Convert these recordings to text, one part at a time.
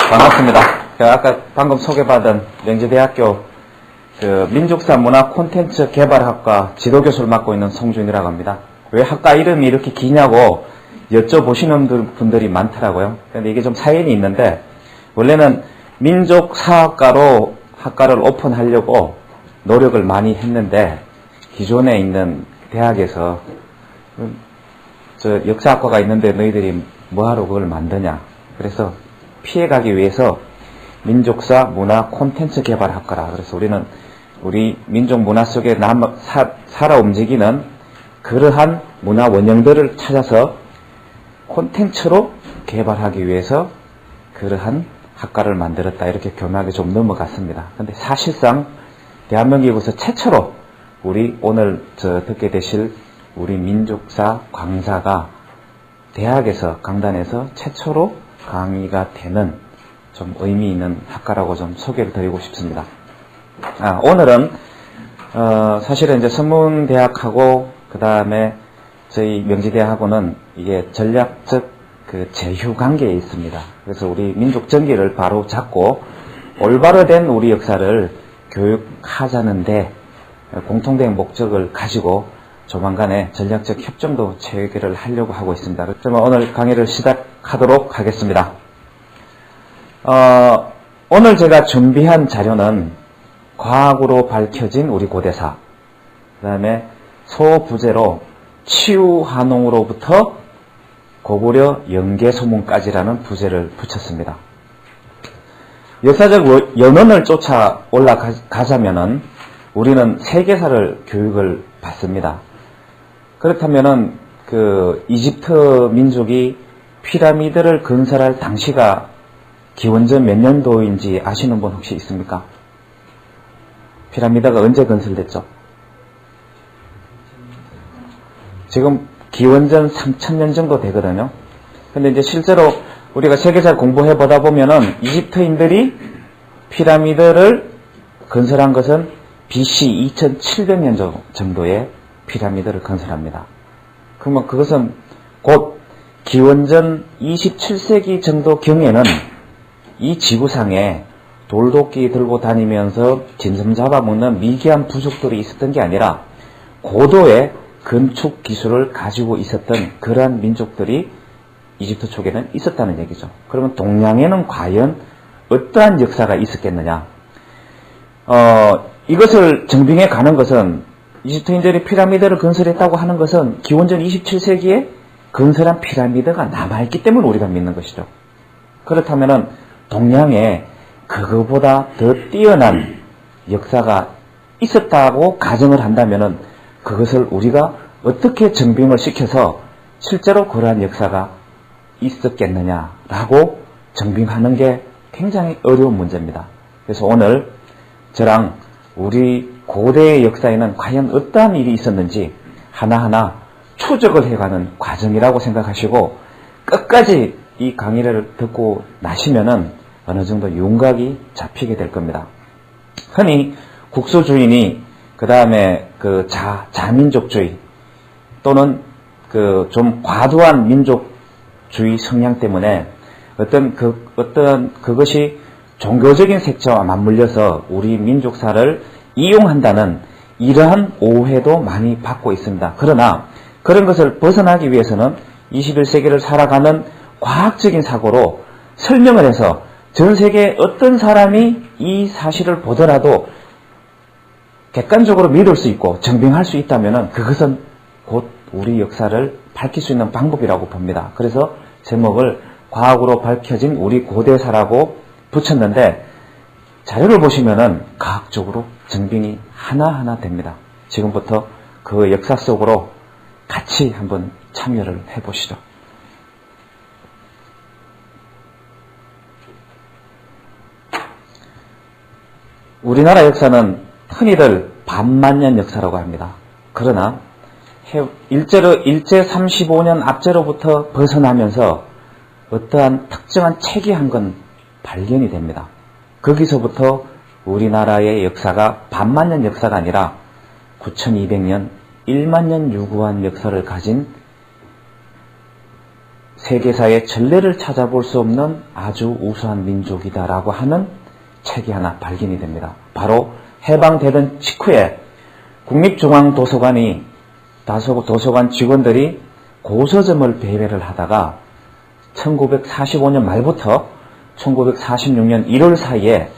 반갑습니다. 아까 방금 소개받은 명지대학교 민족사 문화 콘텐츠 개발학과 지도교수를 맡고 있는 송준이라고 합니다. 왜 학과 이름이 이렇게 기냐고 여쭤보시는 분들이 많더라고요. 근데 이게 좀 사연이 있는데, 원래는 민족사학과로 학과를 오픈하려고 노력을 많이 했는데, 기존에 있는 대학에서 저 역사학과가 있는데 너희들이 뭐하러 그걸 만드냐. 그래서 피해가기 위해서 민족사 문화 콘텐츠 개발학과라. 그래서 우리는 우리 민족 문화 속에 살아 움직이는 그러한 문화 원형들을 찾아서 콘텐츠로 개발하기 위해서 그러한 학과를 만들었다. 이렇게 교묘하게 좀 넘어갔습니다. 근데 사실상 대한민국에서 최초로 우리 오늘 듣게 되실 우리 민족사 강사가 대학에서 강단에서 최초로 강의가 되는 좀 의미 있는 학과라고 좀 소개를 드리고 싶습니다. 오늘은 사실은 이제 선문대학하고 그 다음에 저희 명지대하고는 이게 전략적 그 제휴 관계에 있습니다. 그래서 우리 민족 정기를 바로 잡고 올바로 된 우리 역사를 교육하자는데 공통된 목적을 가지고 조만간에 전략적 협정도 체결을 하려고 하고 있습니다. 그러면 오늘 강의를 시작하도록 하겠습니다. 오늘 제가 준비한 자료는 과학으로 밝혀진 우리 고대사, 그 다음에 소부제로 치유한홍으로부터 고구려 영계소문까지라는 부제를 붙였습니다. 역사적 연원을 쫓아 올라가자면은 우리는 세계사를 교육을 받습니다. 그렇다면은 그 이집트 민족이 피라미드를 건설할 당시가 기원전 몇 년도인지 아시는 분 혹시 있습니까? 피라미드가 언제 건설됐죠? 지금 기원전 3000년 정도 되거든요. 근데 이제 실제로 우리가 세계사 공부해 보다 보면은 이집트인들이 피라미드를 건설한 것은 BC 2700년 정도에 피라미드를 건설합니다. 그러면 그것은 곧 기원전 27세기 정도 경에는 이 지구상에 돌도끼 들고 다니면서 짐승 잡아먹는 미개한 부족들이 있었던 게 아니라 고도의 건축 기술을 가지고 있었던 그러한 민족들이 이집트 쪽에는 있었다는 얘기죠. 그러면 동양에는 과연 어떠한 역사가 있었겠느냐? 이것을 증빙해 가는 것은 이집트인들이 피라미드를 건설했다고 하는 것은 기원전 27세기에 건설한 피라미드가 남아있기 때문에 우리가 믿는 것이죠. 그렇다면은 동양에 그거보다 더 뛰어난 역사가 있었다고 가정을 한다면은 그것을 우리가 어떻게 증빙을 시켜서 실제로 그러한 역사가 있었겠느냐라고 증빙하는 게 굉장히 어려운 문제입니다. 그래서 오늘 저랑 우리 고대의 역사에는 과연 어떠한 일이 있었는지 하나하나 추적을 해가는 과정이라고 생각하시고 끝까지 이 강의를 듣고 나시면은 어느 정도 윤곽이 잡히게 될 겁니다. 흔히 국수주의니 그 다음에 그 자민족주의 또는 그 좀 과도한 민족주의 성향 때문에 어떤 그것이 종교적인 색채와 맞물려서 우리 민족사를 이용한다는 이러한 오해도 많이 받고 있습니다. 그러나 그런 것을 벗어나기 위해서는 21세기를 살아가는 과학적인 사고로 설명을 해서 전 세계의 어떤 사람이 이 사실을 보더라도 객관적으로 믿을 수 있고 증빙할 수 있다면 그것은 곧 우리 역사를 밝힐 수 있는 방법이라고 봅니다. 그래서 제목을 과학으로 밝혀진 우리 고대사라고 붙였는데 자료를 보시면은 과학적으로 증빙이 하나하나 됩니다. 지금부터 그 역사 속으로 같이 한번 참여를 해보시죠. 우리나라 역사는 흔히들 반만년 역사라고 합니다. 그러나 일제 35년 앞제로부터 벗어나면서 어떠한 특정한 책이 한 건 발견이 됩니다. 거기서부터 우리나라의 역사가 반만년 역사가 아니라 9200년 1만년 유구한 역사를 가진 세계사의 전례를 찾아볼 수 없는 아주 우수한 민족이다라고 하는 책이 하나 발견이 됩니다. 바로 해방되던 직후에 국립중앙도서관이 도서관 직원들이 고서점을 배회를 하다가 1945년 말부터 1946년 1월 사이에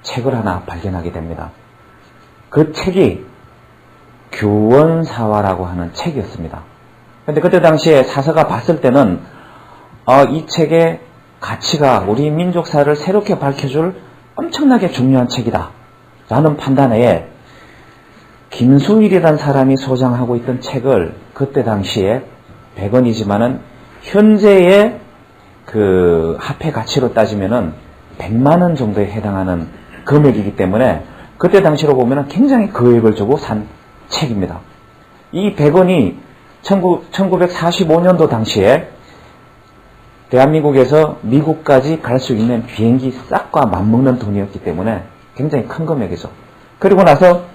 책을 하나 발견하게 됩니다. 그 책이 규원사화라고 하는 책이었습니다. 그런데 그때 당시에 사서가 봤을 때는 이 책의 가치가 우리 민족사를 새롭게 밝혀줄 엄청나게 중요한 책이다 라는 판단에 김수일이라는 사람이 소장하고 있던 책을 그때 당시에 100원이지만은 현재의 그 화폐 가치로 따지면은 100만 원 정도에 해당하는 금액이기 때문에 그때 당시로 보면은 굉장히 금액을 주고 산 책입니다. 이 100원이 1945년도 당시에 대한민국에서 미국까지 갈 수 있는 비행기 싹과 맞먹는 돈이었기 때문에 굉장히 큰 금액이죠. 그리고 나서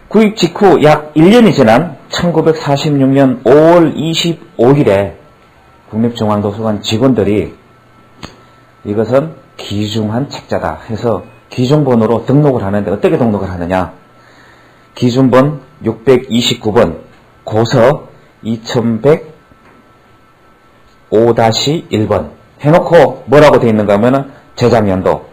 구입 직후 약 1년이 지난 1946년 5월 25일에 국립중앙도서관 직원들이 이것은 귀중한 책자다 해서 귀중본으로 등록을 하는데 어떻게 등록을 하느냐. 기준본 629번 고서 2105-1번 해놓고 뭐라고 되어 있는가 하면 제작년도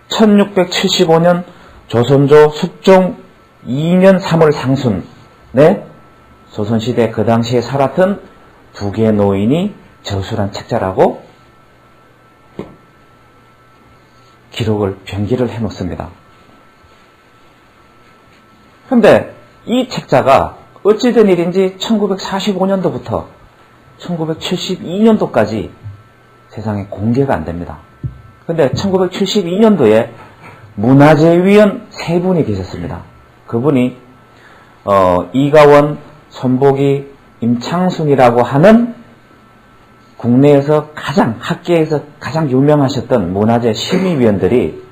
1675년 조선조 숙종 2년 3월 상순에 조선시대 그 당시에 살았던 두 개의 노인이 저술한 책자라고 기록을 변기를 해놓습니다. 그런데 이 책자가 어찌된 일인지 1945년도부터 1972년도까지 세상에 공개가 안 됩니다. 그런데 1972년도에 문화재위원 세 분이 계셨습니다. 그분이 이가원, 손보기, 임창순이라고 하는 국내에서 학계에서 가장 유명하셨던 문화재 심의위원들이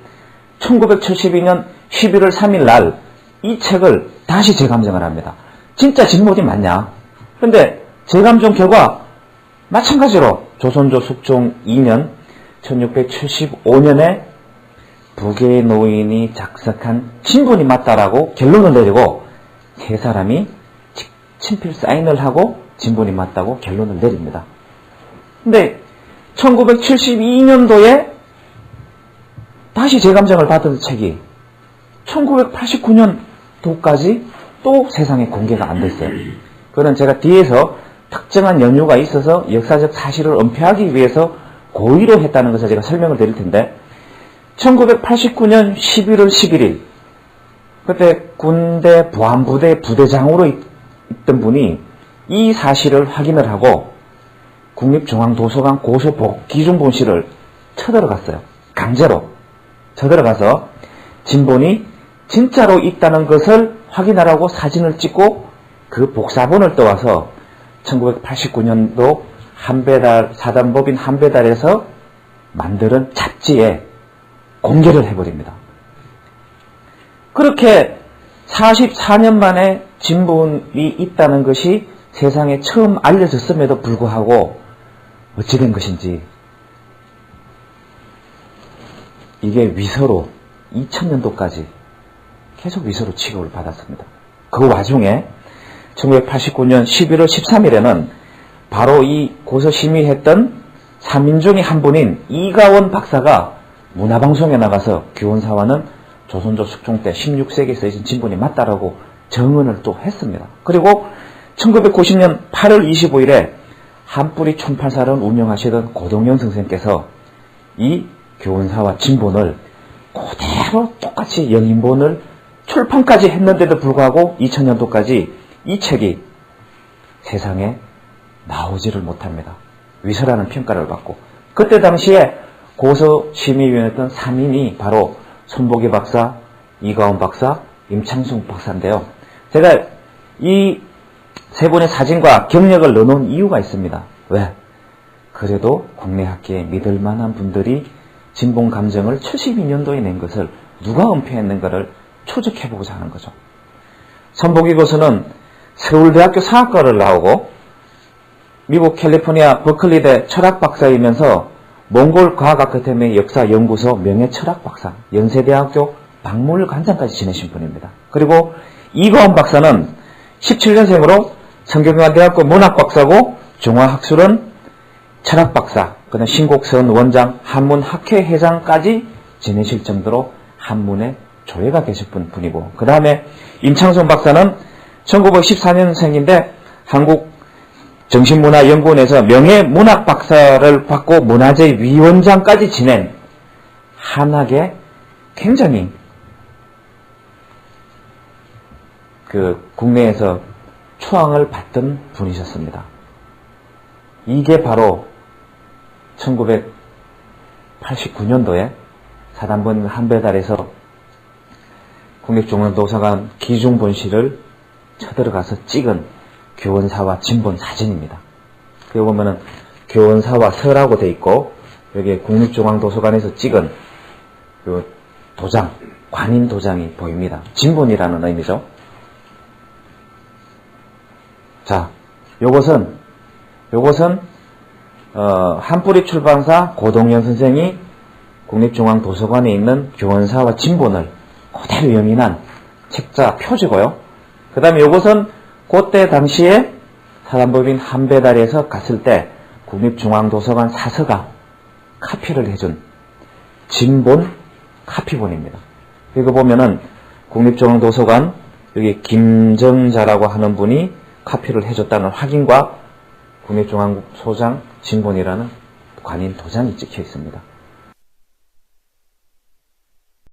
1972년 11월 3일 날 이 책을 다시 재감정을 합니다. 진짜 진모이 맞냐? 그런데 재감정 결과 마찬가지로 조선조 숙종 2년 1675년에 두 개의 노인이 작성한 진본이 맞다라고 결론을 내리고 세 사람이 친필 사인을 하고 진본이 맞다고 결론을 내립니다. 근데 1972년도에 다시 재감정을 받은 책이 1989년도까지 또 세상에 공개가 안 됐어요. 그거는 제가 뒤에서 특정한 연유가 있어서 역사적 사실을 은폐하기 위해서 고의로 했다는 것을 제가 설명을 드릴 텐데 1989년 11월 11일 그때 군대 보안부대 부대장으로 있던 분이 이 사실을 확인을 하고 국립중앙도서관 기준본실을 쳐들어갔어요. 강제로 쳐들어가서 진본이 진짜로 있다는 것을 확인하라고 사진을 찍고 그 복사본을 떠와서 1989년도 사단법인 한배달에서 만드는 잡지에 공개를 해버립니다. 그렇게 44년 만에 진본이 있다는 것이 세상에 처음 알려졌음에도 불구하고 어찌 된 것인지 이게 위서로 2000년도까지 계속 위서로 취급을 받았습니다. 그 와중에 1989년 11월 13일에는 바로 이 고서 심의했던 3인 중에 한 분인 이가원 박사가 문화방송에 나가서 규원사화는 조선조 숙종 때 16세기에 쓰여진 진본이 맞다라고 정언을 또 했습니다. 그리고 1990년 8월 25일에 한뿌리 촌팔사를 운영하시던 고동현 선생께서 이 규원사화 진본을 그대로 똑같이 영인본을 출판까지 했는데도 불구하고 2000년도까지 이 책이 세상에 나오지를 못합니다. 위서라는 평가를 받고 그때 당시에 고서심의위원이었던 3인이 바로 손보기 박사, 이가원 박사, 임창순 박사인데요. 제가 이 세 분의 사진과 경력을 넣어놓은 이유가 있습니다. 왜? 그래도 국내 학계에 믿을 만한 분들이 진본 감정을 72년도에 낸 것을 누가 은폐했는가를 추적해보고자 하는 거죠. 손보기 교수는 서울대학교 사학과를 나오고 미국 캘리포니아 버클리대 철학 박사이면서 몽골 과학아카데미 역사연구소 명예철학 박사, 연세대학교 박물관장까지 지내신 분입니다. 그리고 이가원 박사는 17년생으로 성균관대학교 문학박사고 중화학술은 철학박사, 그다음 신곡선 원장, 한문학회 회장까지 지내실 정도로 한문에 조예가 계실 분이고, 그 다음에 임창손 박사는 1914년생인데 한국정신문화연구원에서 명예문학 박사를 받고 문화재 위원장까지 지낸 한학의 굉장히 국내에서 초앙을 받던 분이셨습니다. 이게 바로 1989년도에 사단본 한배달에서 국립중앙도서관 기중본실을 쳐들어가서 찍은 교원사와 진본 사진입니다. 여기 보면은 교원사와 서라고 돼 있고, 여기에 국립중앙도서관에서 찍은 요 도장, 관인 도장이 보입니다. 진본이라는 의미죠. 자, 요것은 한뿌리 출판사 고동현 선생이 국립중앙도서관에 있는 교원사와 진본을 그대로 영인한 책자 표지고요. 그 다음에 요것은 그때 당시에 사단법인 한배달에서 갔을 때 국립중앙도서관 사서가 카피를 해준 진본 카피본입니다. 이거 보면은 국립중앙도서관 여기 김정자라고 하는 분이 카피를 해줬다는 확인과 국립중앙소장 진본이라는 관인 도장이 찍혀 있습니다.